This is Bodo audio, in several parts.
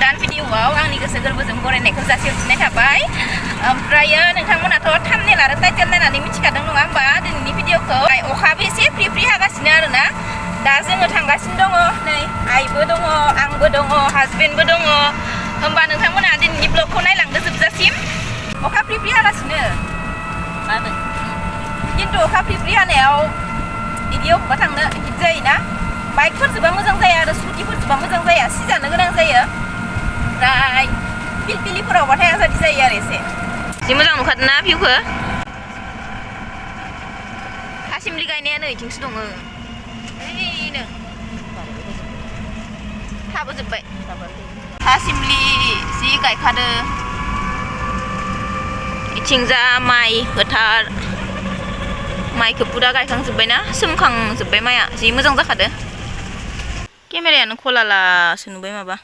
गोदान भिडिअआव आंनि गोसो गोरबोजों बरायनायखौ जासिहरफिननाय थाबाय। ओमफ्रायो नोंथांमोनाथ' थाम्बनेल आरो टाइटेल नायनानै मिथिखादों नङा होमबा दिनैनि भिडिअखौ। अखाबो एसे फ्रि फ्रि हागासिनो आरोना। दा जोङो थांगासिनो दङ, नै आइबो दङ, आंबो दङ, हासबेन्डबो दङ। होमबा नोंथांमोना दिनैनि ब्लगखौ नायलांदो जोबजासिम। अखा फ्रि फ्रि हागासिनो खिन्थु अखा फ्रि फ्रि हानायाव बिदि अबेबा थांनो हिट जायोना। बाइकफोरजोंबा मोजां जाया आरो स्कुटिफोरजोंबा मोजां जाया, सिजानो गोनां जायो। ओमफ्राय पिलपिलिफोरावबाथाय आजादि जायो आरो एसे। जि मोजां नुखादों ना भिउखौ? थासिमलि गायनाया नै इथिंसो दङ, ओइनो थाबोजोब्बाय। थासिमलि जि गायखादो, इथिंजा माइ फोथार, माइखौ पुरा गायखांजोब्बायना, सोमखांजोब्बाय माइआ, जि मोजां जाखादो। केमेरायानो खलालासो नुबाय माबा।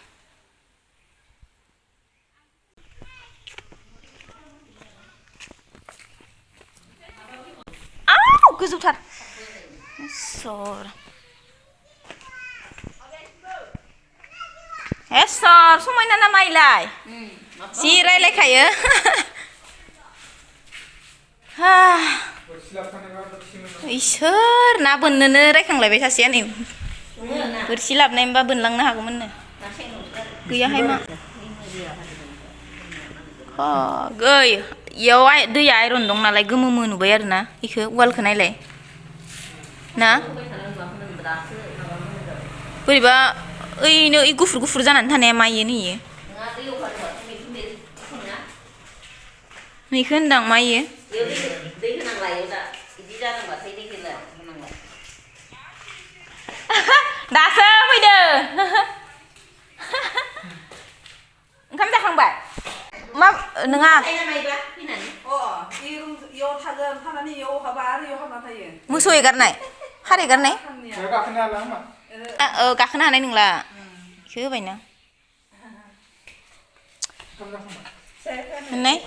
आव गोजौथार सर हे सर समायना ना माइलाय जि रायलायखायो। इसोर ना बोननोनो रायखांलायबाय सासेया नै। बोरसि लाबनायमोनबा बोनलांनो हागौमोननो, गैयाहाय मा इयाव दैया आइरन दं नालाय गोमो नुबाय आरोना। इखो वालखौ नायलाय ना बोरैबा ओइनो ओइ गुफुर गुफुर जानानै थानाया मा इयो नैयो नैखो होनदां मा इयो दासो फैदो। ओंखाम जाखांबाय मा नोङा मोसौ एगारनाय हार एगारनाय गाखोनो हानाय नंला बेखौ होबायना मोननाय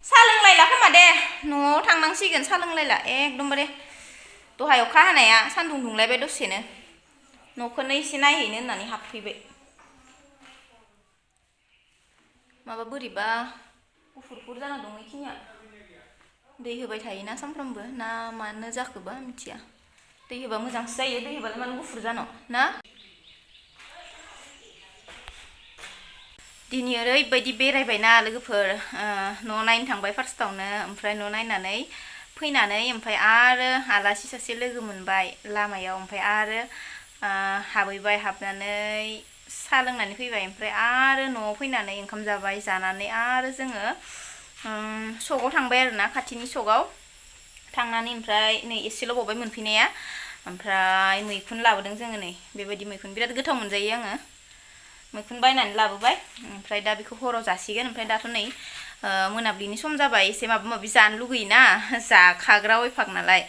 सा लोंलायला खोमा दे न'आव थांनांसिगोन। सा लोंलायला एकदमबारे दहाय अखा हानाया सान्दुं दुंलायबाय दसेनो न'खौनो एसे नायहैनो होननानै हाबफैबाय। माबा बोरैबा गुफुर जाना दं बेखिनिया दै होबाय थायोना सानफ्रामबो ना मानो जाखोबा मिथिया। दै होबा मोजांसो जायो, दै होबालाय मानो गुफुर जानो ना। दिनै ओरैबायदि बेरायबायना लोगोफोर, न' नायनो थांबाय फार्स्टआवनो, ओमफ्राय न' नायनानै फैनानै ओमफ्राय आरो आलासि सासे लोगो मोनबाय लामायाव, ओमफ्राय आरो हाबहैबाय, हाबनानै साहा लोंनानै फैबाय, ओमफ्राय आरो न'आव फैनानै ओंखाम जाबाय, जानानै आरो जोङो सकआव थांबाय आरोना, खाथिनि सकआव थांनानै ओमफ्राय नै एसेल' बावबाय मोनफैनाया, ओमफ्राय मैखुन लाबोदों जोङो। नै बेबायदि मैखुन बिराद गोथाव मोनजायो आङो, मैखुन बायनानै लाबोबाय। ओमफ्राय दा बेखौ हराव जासिगोन। ओमफ्राय दाथ' नै मोनाबिलिनि सम जाबाय, एसे माबा माबि जानो लुगैयोना, जाखाग्रा अयफाक नालाय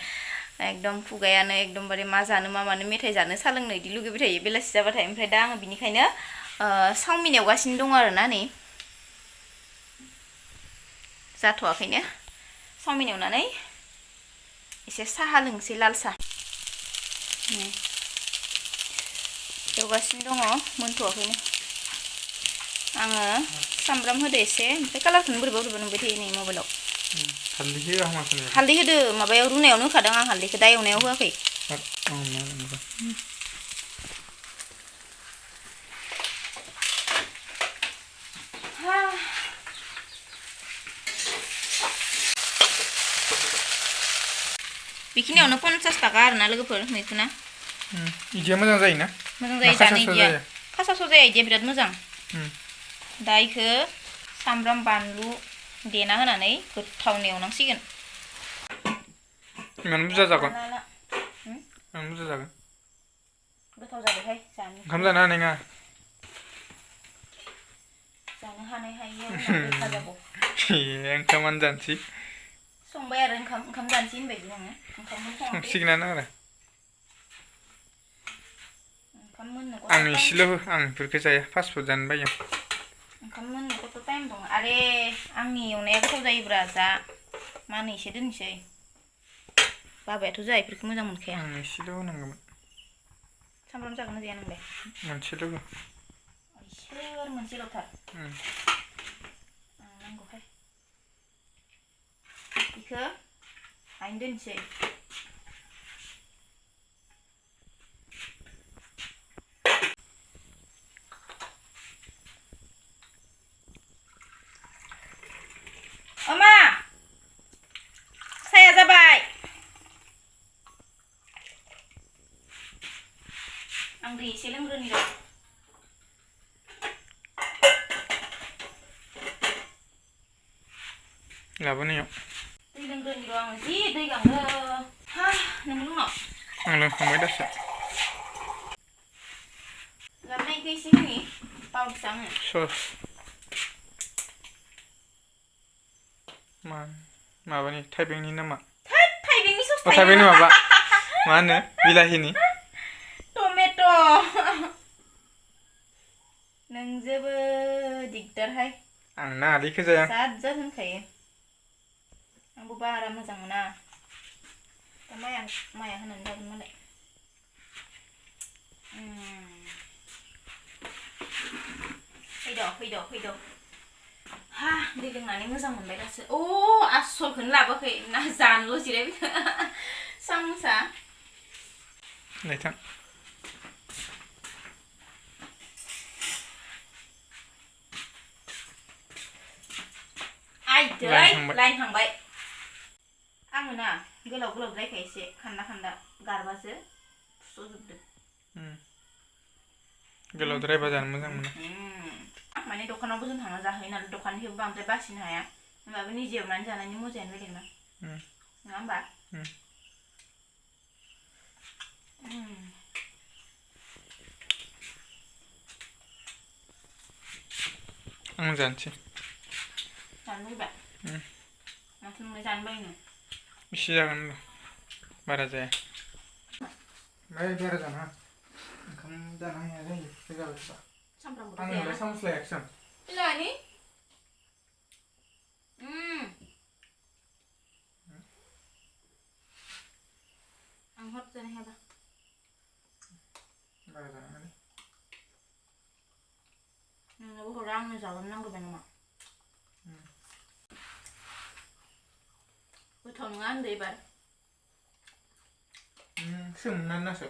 एकदम खुगायानो एकदमबारे मा जानो मा मानो मेथाइ जानो सा लोंनो इदि लुगैबाय थायो बेलासि जाबाथाय। ओमफ्राय दा आङो बिनिखायनो चावमिन एवगासिनो दङ आरोना, नै जाथ'वाखैनो चावमिन एवनानै एसे साहा लोंसै, लाल साहा एवगासिनो दङ, मोनथ'वाखैनो। आङो सामब्राम होदो एसे, ओमफ्राय कालारखौनो बोरैबा बोरैबा नुबाय थायो नै मबाइलाव। हालदै होदो, माबायाव रुनायावनो होखादों आं हालदैखौ, दा एवनायाव होआखै। बेखिनियावनो 50 थाखा आरोना लोगोफोर मैखुना। इदिया मोजां जायोना? मोजां जायो जानो इदिया, फासाव जाया इदिया बिराद मोजां। दा इखो सामब्राम बानलु देना होनानै गोथावनो एवनांसिगोन। इमान बुरजा जागोन? इमान बुरजा जागोन? गोथाव जाबायहाय जानो। ओंखाम जानो हानाय नङा? जानो हानाय हायो गोखा जाबाव। ओंखामानो जानोसै। संबाय आरो ओंखाम जानोसै होनबायदि नोङो? ओंखामखौनो सङाखै। संसिगोनानो आरो। ओंखाम मोननो आं इसेल' हो, आं बेफोरखौ जाया, फास्ट फुड जानो बायो। ओंखाम मोननो कत' टाइम दं आरे आंनि एवनाया गोथाव जायोब्रा जा मा होनो एसे दोननोसै बाबायाथ' जा इफोरखौ मोजां मोनखाया आं एसेल' होनांगौमोन सामब्राम जागोन ना जाया नोंलाय मोनसेल' इसोर मोनसेल'थार नांगौहाय बेखौ हायनो दोनसै अमा साया जाबाय आं दै एसे लोंग्रोनि र' लाबोनायाव दै लोंग्रोनि र' आं जि दै गांनो हा नों लोंनाव आं लोंखांबाय दासो लाबोनायखौ एसे होनि बावदोंसो आङो सस माबानि थाइबेंनि नामा थाइबेंनि सस थाइबेंनि माबा मा होनो बिलाहिनि टमेट' नोंजोबो दिगदारहाय आं नालिखौ जाया जाद जाद होनखायो आंबो बारा मोजां मोना दा माया होनानै जागोन मालाय फैद' हा दै लोंनानै मोजां मोनबाय दासो आसलखौनो लाबोआखै ना जानोल' जिरायबाय साम'सा नायथां आइदै लाइन थांबाय आङो ना गोलाव द्रायखाय एसे खान्दा गारबासो फुस'जोबदो गोलावद्रायबा जानो मोजां मोनो माने दखानावबो जों थांना जाहैयो नालाय दखाननिखौबो बांद्राय बासिनो हाया होमबाबो निजे एवनानै जानायनि मजायानो बेलेग ना नङा होमबा आं जानोसै जानो लुगैबाय माथो नोंलाय जानो बायोनो एसे जागोन बारा जाया बारा जाना ओंखाम जानो हाया जायो जाबायबा सामफ्रामबोथ' आं जाया नोंलाय सामस लायाखिसै लानि आं हर जानो हायाबा बारा जानो हाया नोंनोबो हरा आंनो जागोन नांगौबा नामा गोथाव नङा होनदो एबार सोमनानै नासो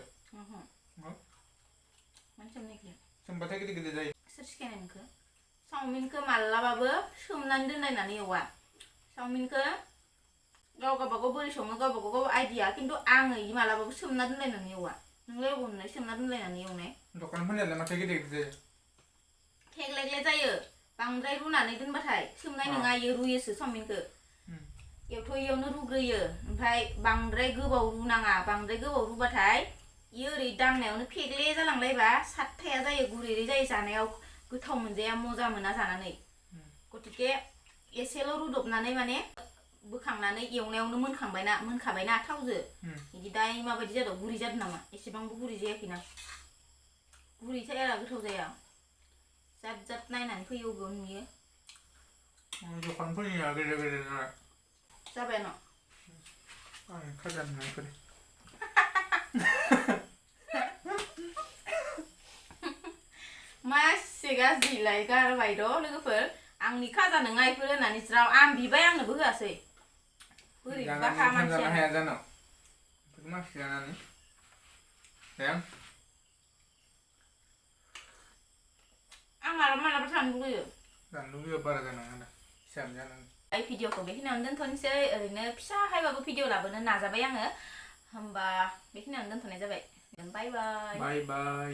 मानो सोमनायखो सोमबाथाय गिदिर जायो सोर सिखायनाय नोंखो चावमिनखौ मालाबाबो सोमनानै दोनलायनानै एवा चावमिनखौ गावबागाव बोरै सङो गावबागाव आइडिया खिन्थु आङो मालाबाबो सोमना दोनलायनानै एवा नोंलाय अबाव नुनाय सोमना दोनलायनानै एवनाय दखानफोरनियालाय माथो गिदिर जायो थेग्लेग्ले जायो बांद्राय रुनानै दोनबाथाय सोमनाय नङा इयो रुयोसो चावमिनखौ एवथ'यियावनो रुग्रोयो ओमफ्राय बांद्राय गोबाव रुनाङा बांद्राय गोबाव रुबाथाय इयो ओरै दांनायावनो फेग्ले जालांलायबा सातथाया जायो गुरै जायो जानायाव गोथाव मोनजाया मजा मोना जानानै गतिके एसेल' रुदबनानै माने बोखांनानै एवनायावनो मोनखाबायना थावजो बिदि दा माबायदि जादों गुरै जादों नामा एसेबांबो गुरै जायाखैना गुरै जायाला गोथाव जाया जाद नायनानै फैयोबो नुयो दखानफोरनिया गेदेर जाबाय न' आं खाजा नुनायफोर मासे गाज्रिलाय गारबाय र' लोगोफोर आंनि खाजा नङा इफोर होननानै ज्राव आं बिबाय आंनोबो होआसै बोरैबा जानो हाया जानो बेफोरखौ मानसि जानानै आं मालाबा जानो लुगैयो बारा जानाङा दा फिसा जानांगौ भिडिअखौ बेखिनियावनो दोनथ'नोसै ओरैनो फिसाहायबाबो भिडिअ लाबोनो नाजाबाय आङो होमबा बेखिनियावनो दोनथ'नाय जाबाय बाय बाय